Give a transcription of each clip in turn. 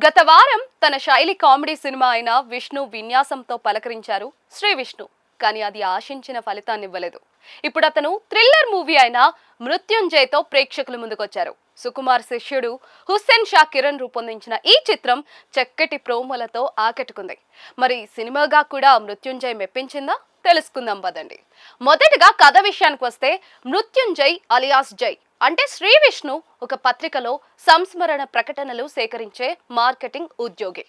గత వారం తన శైలి కామెడీ సినిమా అయిన విష్ణు విన్యాసంతో పలకరించారు శ్రీ విష్ణు. కానీ అది ఆశించిన ఫలితాన్ని ఇవ్వలేదు. ఇప్పుడు అతను థ్రిల్లర్ మూవీ అయిన మృత్యుంజయ్తో ప్రేక్షకుల ముందుకొచ్చారు. సుకుమార్ శిష్యుడు హుస్సేన్ షా కిరణ్ రూపొందించిన ఈ చిత్రం చక్కటి ప్రోమోలతో ఆకట్టుకుంది. మరి సినిమాగా కూడా మృత్యుంజయ్ మెప్పించిందా? తెలుసుకుందాం పదండి. మొదటగా కథ విషయానికి వస్తే, మృత్యుంజయ్ అలియాస్ జై అంటే శ్రీ విష్ణు ఒక పత్రికలో సంస్మరణ ప్రకటనలు సేకరించే మార్కెటింగ్ ఉద్యోగి.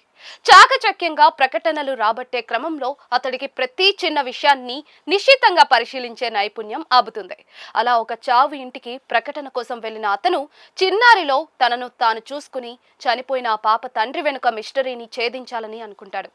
చాకచక్యంగా ప్రకటనలు రాబట్టే క్రమంలో అతడికి ప్రతి చిన్న విషయాన్ని నిశ్చితంగా పరిశీలించే నైపుణ్యం ఆపుతుంది. అలా ఒక చావు ఇంటికి ప్రకటన కోసం వెళ్లిన అతను చిన్నారిలో తనను తాను చూసుకుని చనిపోయిన ఆ పాప తండ్రి వెనుక మిస్టరీని ఛేదించాలని అనుకుంటాడు.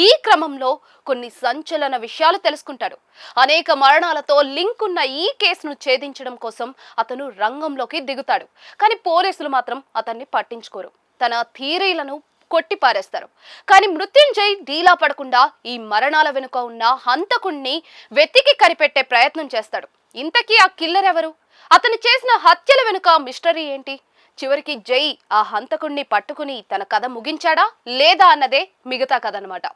ఈ క్రమంలో కొన్ని సంచలన విషయాలు తెలుసుకుంటాడు. అనేక మరణాలతో లింక్ ఉన్న ఈ కేసును ఛేదించడం కోసం అతను రంగంలోకి దిగుతాడు. కానీ పోలీసులు మాత్రం అతన్ని పట్టించుకోరు. తన థియరీలను కొట్టిపారేస్తారు. కానీ మృత్యుంజయ్ డీలా పడకుండా ఈ మరణాల వెనుక ఉన్న హంతకుణ్ణి వెతికి కనిపెట్టే ప్రయత్నం చేస్తాడు. ఇంతకీ ఆ కిల్లర్ ఎవరు? అతను చేసిన హత్యల వెనుక మిస్టరీ ఏంటి? చివరికి జై ఆ హంతకుణ్ణి పట్టుకుని తన కథ ముగించాడా లేదా అన్నదే మిగతా కథ అన్నమాట.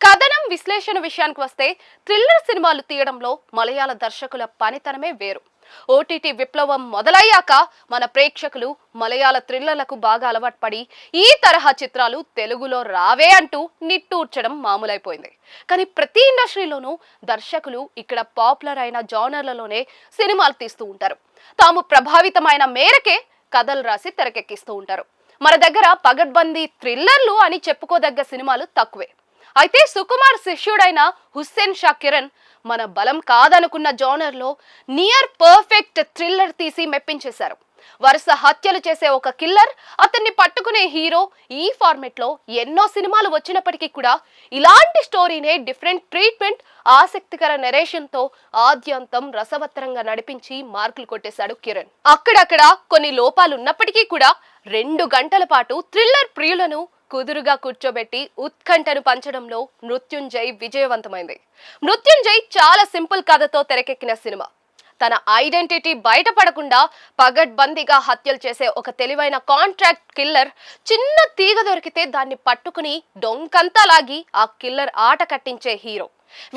కథనం విశ్లేషణ విషయానికి వస్తే, థ్రిల్లర్ సినిమాలు తీయడంలో మలయాళ దర్శకుల పనితనమే వేరు. ఓటీటీ విప్లవం మొదలయ్యాక మన ప్రేక్షకులు మలయాళ థ్రిల్లర్లకు బాగా అలవాటు పడి ఈ తరహా చిత్రాలు తెలుగులో రావే అంటూ నిట్టూర్చడం మామూలైపోయింది. కానీ ప్రతి ఇండస్ట్రీలోనూ దర్శకులు ఇక్కడ పాపులర్ అయిన జానర్లలోనే సినిమాలు తీస్తూ ఉంటారు. తాము ప్రభావితమైన మేరకే కథలు రాసి తెరకెక్కిస్తూ ఉంటారు. మన దగ్గర పగడ్బందీ థ్రిల్లర్లు అని చెప్పుకోదగ్గ సినిమాలు తక్కువే. అయితే సుకుమార్ శిష్యుడైన హుస్సేన్ షా కిరణ్ మన బలం కాదనుకున్న జోనర్లో నియర్ పర్ఫెక్ట్ థ్రిల్లర్ తీసి మెప్పించేశారు. వరుస హత్యలు చేసే ఒక కిల్లర్, అతన్ని పట్టుకునే హీరో, ఈ ఫార్మెట్ లో ఎన్నో సినిమాలు వచ్చినప్పటికీ కూడా ఇలాంటి స్టోరీనే డిఫరెంట్ ట్రీట్మెంట్, ఆసక్తికర నెరేషన్ తో ఆద్యంతం రసవత్తరంగా నడిపించి మార్కులు కొట్టేశాడు కిరణ్. అక్కడక్కడ కొన్ని లోపాలు ఉన్నప్పటికీ కూడా 2 గంటల పాటు థ్రిల్లర్ ప్రియులను కుదురుగా కూర్చోబెట్టి ఉత్కంఠను పంచడంలో మృత్యుంజయ్ విజయవంతమైంది. మృత్యుంజయ్ చాలా సింపుల్ కథతో తెరకెక్కిన సినిమా. తన ఐడెంటిటీ బయటపడకుండా పగడ్బందీగా హత్యలు చేసే ఒక తెలివైన కాంట్రాక్ట్ కిల్లర్, చిన్న తీగ దొరికితే దాన్ని పట్టుకుని డొంకంతా లాగి ఆ కిల్లర్ ఆట కట్టించే హీరో,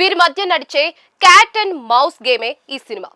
వీరి మధ్య నడిచే క్యాట్ అండ్ మౌస్ గేమే ఈ సినిమా.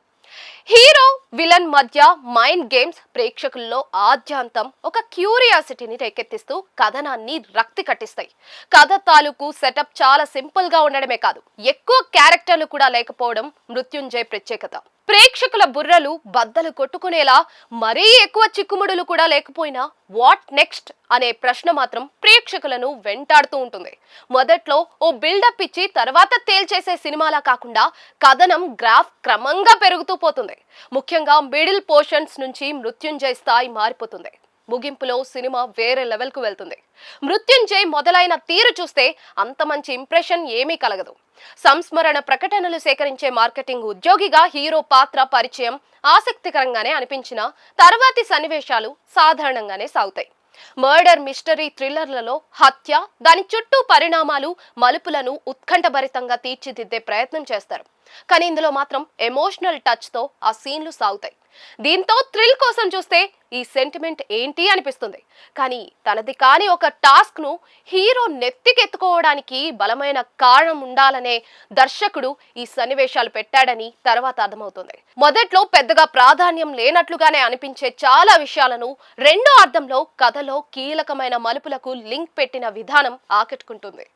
హీరో విలన్ మధ్య మైండ్ గేమ్స్ ప్రేక్షకుల్లో ఆద్యాంతం ఒక క్యూరియాసిటీని రేకెత్తిస్తూ కథనాన్ని రక్తి కట్టిస్తాయి. కథ తాలూకు సెటప్ చాలా సింపుల్ గా ఉండడమే కాదు, ఎక్కువ క్యారెక్టర్లు కూడా లేకపోవడం మృత్యుంజయ్ ప్రత్యేకత. ప్రేక్షకుల బుర్రలు బద్దలు కొట్టుకునేలా మరీ ఎక్కువ చిక్కుముడులు కూడా లేకపోయినా వాట్ నెక్స్ట్ అనే ప్రశ్న మాత్రం ప్రేక్షకులను వెంటాడుతూ ఉంటుంది. మొదట్లో ఓ బిల్డప్ ఇచ్చి తర్వాత తేల్చేసే సినిమాలా కాకుండా కథనం గ్రాఫ్ క్రమంగా పెరుగుతూ పోతుంది. ముఖ్యంగా మిడిల్ పోర్షన్స్ నుంచి మృత్యుంజయ్ స్థాయి మారిపోతుంది. ముగింపులో సినిమా వేరే లెవెల్ కు వెళ్తుంది. మృత్యుంజయ్ మొదలైన తీరు చూస్తే అంత మంచి ఇంప్రెషన్ ఏమీ కలగదు. సంస్మరణ ప్రకటనలు సేకరించే మార్కెటింగ్ ఉద్యోగిగా హీరో పాత్ర పరిచయం ఆసక్తికరంగానే అనిపించిన తర్వాతి సన్నివేశాలు సాధారణంగానే సాగుతాయి. మర్డర్ మిస్టరీ థ్రిల్లర్లలో హత్య, దాని చుట్టూ పరిణామాలు, మలుపులను ఉత్కంఠభరితంగా తీర్చిదిద్దే ప్రయత్నం చేస్తారు. కానీ ఇందులో మాత్రం ఎమోషనల్ టచ్ తో ఆ సీన్లు సాగుతాయి. దీంతో థ్రిల్ కోసం చూస్తే ఈ సెంటిమెంట్ ఏంటి అనిపిస్తుంది. కానీ తనది కాని ఒక టాస్క్ ను హీరో నెత్తికెత్తుకోవడానికి బలమైన కారణం ఉండాలనే దర్శకుడు ఈ సన్నివేశాలు పెట్టాడని తర్వాత అర్థమవుతుంది. మొదట్లో పెద్దగా ప్రాధాన్యం లేనట్లుగానే అనిపించే చాలా విషయాలను రెండో అర్థంలో కథలో కీలకమైన మలుపులకు లింక్ పెట్టిన విధానం ఆకట్టుకుంటుంది.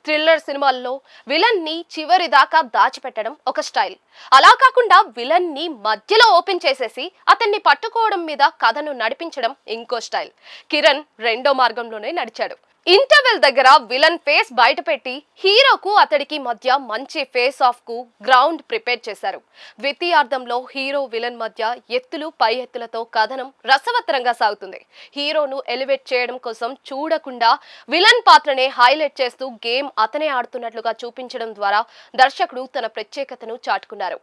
థ్రిల్లర్ సినిమాల్లో విలన్ ని చివరి దాకా దాచిపెట్టడం ఒక స్టైల్. అలా కాకుండా విలన్ ని మధ్యలో ఓపెన్ చేసేసి అతన్ని పట్టుకోవడం మీద కథను నడిపించడం ఇంకో స్టైల్. కిరణ్ రెండో మార్గంలోనే నడిచాడు. ఇంటర్వెల్ దగ్గర విలన్ ఫేస్ బయట పెట్టి హీరోకు అతడికి మధ్య మంచి ఫేస్ ఆఫ్ కు గ్రౌండ్ ప్రిపేర్ చేశారు. ద్వితీయార్థంలో హీరో విలన్ మధ్య ఎత్తులు పై ఎత్తులతో కథనం రసవత్తరంగా సాగుతుంది. హీరోను ఎలివేట్ చేయడం కోసం చూడకుండా విలన్ పాత్రనే హైలైట్ చేస్తూ గేమ్ అతనే ఆడుతున్నట్లుగా చూపించడం ద్వారా దర్శకుడు తన ప్రత్యేకతను చాటుకున్నారు.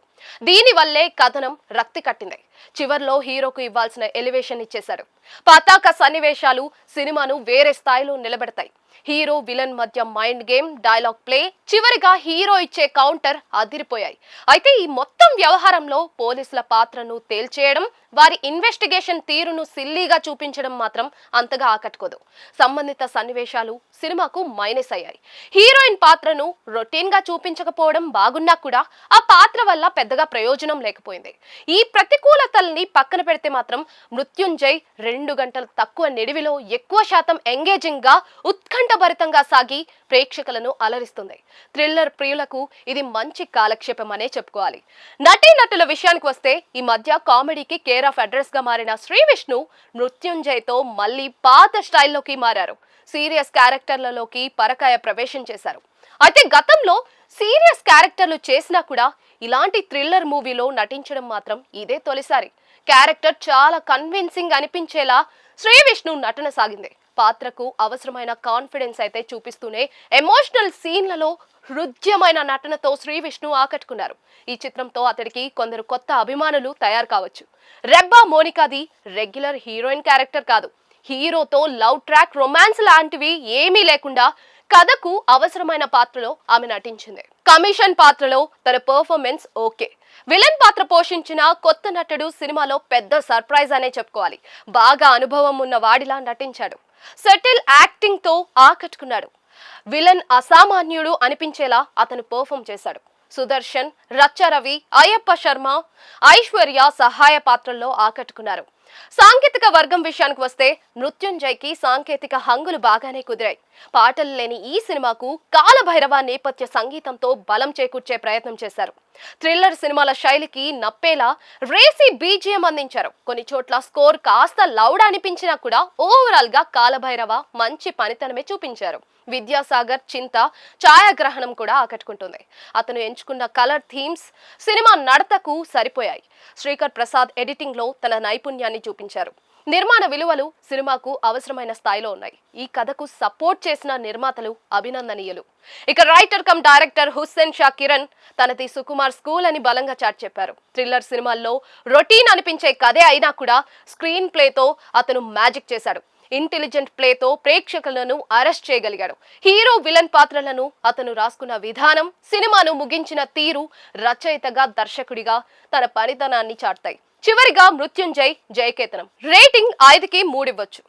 దీనివల్లే కథనం రక్తి కట్టింది. చివర్లో హీరోకు ఇవ్వాల్సిన ఎలివేషన్ ఇచ్చేశారు. పతాక సన్నివేశాలు సినిమాను వేరే స్థాయిలో నిలబెడతాయి. ఆడతాయి. హీరో విలన్ మధ్య మైండ్ గేమ్, డైలాగ్ ప్లే, చివరిగా హీరో ఇచ్చే కౌంటర్ అదిరిపోయాయి. అయితే ఈ మొత్తం వ్యవహారంలో పోలీసుల పాత్రను తేల్చేయడం, వారి ఇన్వెస్టిగేషన్ తీరును సిల్లీగా చూపించడం మాత్రం అంతగా ఆకట్టుకోదు. సంబంధిత సన్నివేశాలు సినిమాకు మైనస్ అయ్యాయి. హీరోయిన్ పాత్రను రొటీన్ గా చూపించకపోవడం బాగున్నా కూడా ఆ పాత్ర వల్ల పెద్దగా ప్రయోజనం లేకపోయింది. ఈ ప్రతికూలతల్ని పక్కన పెడితే మాత్రం మృత్యుంజయ్ 2 గంటలు తక్కువ నిడివిలో ఎక్కువ శాతం ఎంగేజింగ్ గా ఉత్కంఠభరితంగా సాగి ప్రేక్షకులను అలరిస్తుంది. థ్రిల్లర్ ప్రియులకు ఇది మంచి కాలక్షేపం అనే చెప్పుకోవాలి. నటీనటుల విషయానికి వస్తే ఈ మధ్య కామెడీకి కేర్ ఆఫ్ అడ్రస్ గా మారిన శ్రీ విష్ణు మృత్యుంజయ్ తో మళ్ళీ పాత స్టైల్లోకి మారారు. సీరియస్ క్యారెక్టర్లలోకి పరకాయ ప్రవేశం చేశారు. అయితే గతంలో సీరియస్ క్యారెక్టర్లు చేసినా కూడా ఇలాంటి థ్రిల్లర్ మూవీలో నటించడం మాత్రం ఇదే తొలిసారి. క్యారెక్టర్ చాలా కన్విన్సింగ్ అనిపించేలా శ్రీ విష్ణు నటన సాగింది. పాత్రకు అవసరమైన కాన్ఫిడెన్స్ అయితే చూపిస్తూనే ఎమోషనల్ సీన్లలో హృద్యమైన నటనతో శ్రీ విష్ణు ఆకట్టుకున్నారు. ఈ చిత్రంతో అతడికి కొందరు కొత్త అభిమానులు తయారు కావచ్చు. రెబ్బా మోనికాది రెగ్యులర్ హీరోయిన్ క్యారెక్టర్ కాదు. హీరోతో లవ్ ట్రాక్, రొమాన్స్ లాంటివి ఏమీ లేకుండా కథకు అవసరమైన పాత్రలో ఆమె నటించింది. కమిషన్ పాత్రలో తన పర్ఫార్మెన్స్ ఓకే. విలన్ పాత్ర పోషించిన కొత్త నటుడు సినిమాలో పెద్ద సర్ప్రైజ్ అనే చెప్పుకోవాలి. బాగా అనుభవం ఉన్న వాడిలా నటించాడు. సెటిల్ యాక్టింగ్ తో ఆకట్టుకున్నాడు. విలన్ అసామాన్యుడు అనిపించేలా అతను పర్ఫామ్ చేశాడు. సుదర్శన్, రచ్చరవి, అయ్యప్ప శర్మ, ఐశ్వర్య సహాయ పాత్రల్లో ఆకట్టుకున్నారు. సాంకేతిక వర్గం విషయానికి వస్తే మృత్యుంజయ్కి సాంకేతిక హంగులు బాగానే కుదిరాయి. పాటలు లేని ఈ సినిమాకు కాలభైరవ నేపథ్య సంగీతంతో బలం చేకూర్చే ప్రయత్నం చేశారు. థ్రిల్లర్ సినిమాల శైలికి నప్పేలా రేసీ బీజిఎం అందించారు. కొన్ని చోట్ల స్కోర్ కాస్త లౌడ్ అనిపించినా కూడా ఓవరాల్ గా కాలభైరవ మంచి పనితనమే చూపించారు. విద్యాసాగర్ చింత ఛాయాగ్రహణం కూడా ఆకట్టుకుంటుంది. అతను ఎంచుకున్న కలర్ థీమ్స్ సినిమా నడతకు సరిపోయాయి. శ్రీకర్ ప్రసాద్ ఎడిటింగ్ లో తన నైపుణ్యాన్ని చూపించారు. నిర్మాణ విలువలు సినిమాకు అవసరమైన స్థాయిలో ఉన్నాయి. ఈ కథకు సపోర్ట్ చేసిన నిర్మాతలు అభినందనీయులు. ఇక writer cum director Hussain Shah Kiran తనది సుకుమార్ స్కూల్ అని బలంగా చాటి చెప్పారు. థ్రిల్లర్ సినిమాల్లో రొటీన్ అనిపించే కథే అయినా కూడా స్క్రీన్ ప్లేతో అతను మ్యాజిక్ చేశాడు. ఇంటెలిజెంట్ ప్లేతో ప్రేక్షకులను అరెస్ట్ చేయగలిగాడు. హీరో విలన్ పాత్రలను అతను రాసుకున్న విధానం, సినిమాను ముగించిన తీరు రచయితగా దర్శకుడిగా తన పనితనాన్ని చాటుతాయి. చివరిగా మృత్యుంజయ్ జయకేతనం రేటింగ్ 5కి 3 ఇవ్వచ్చు.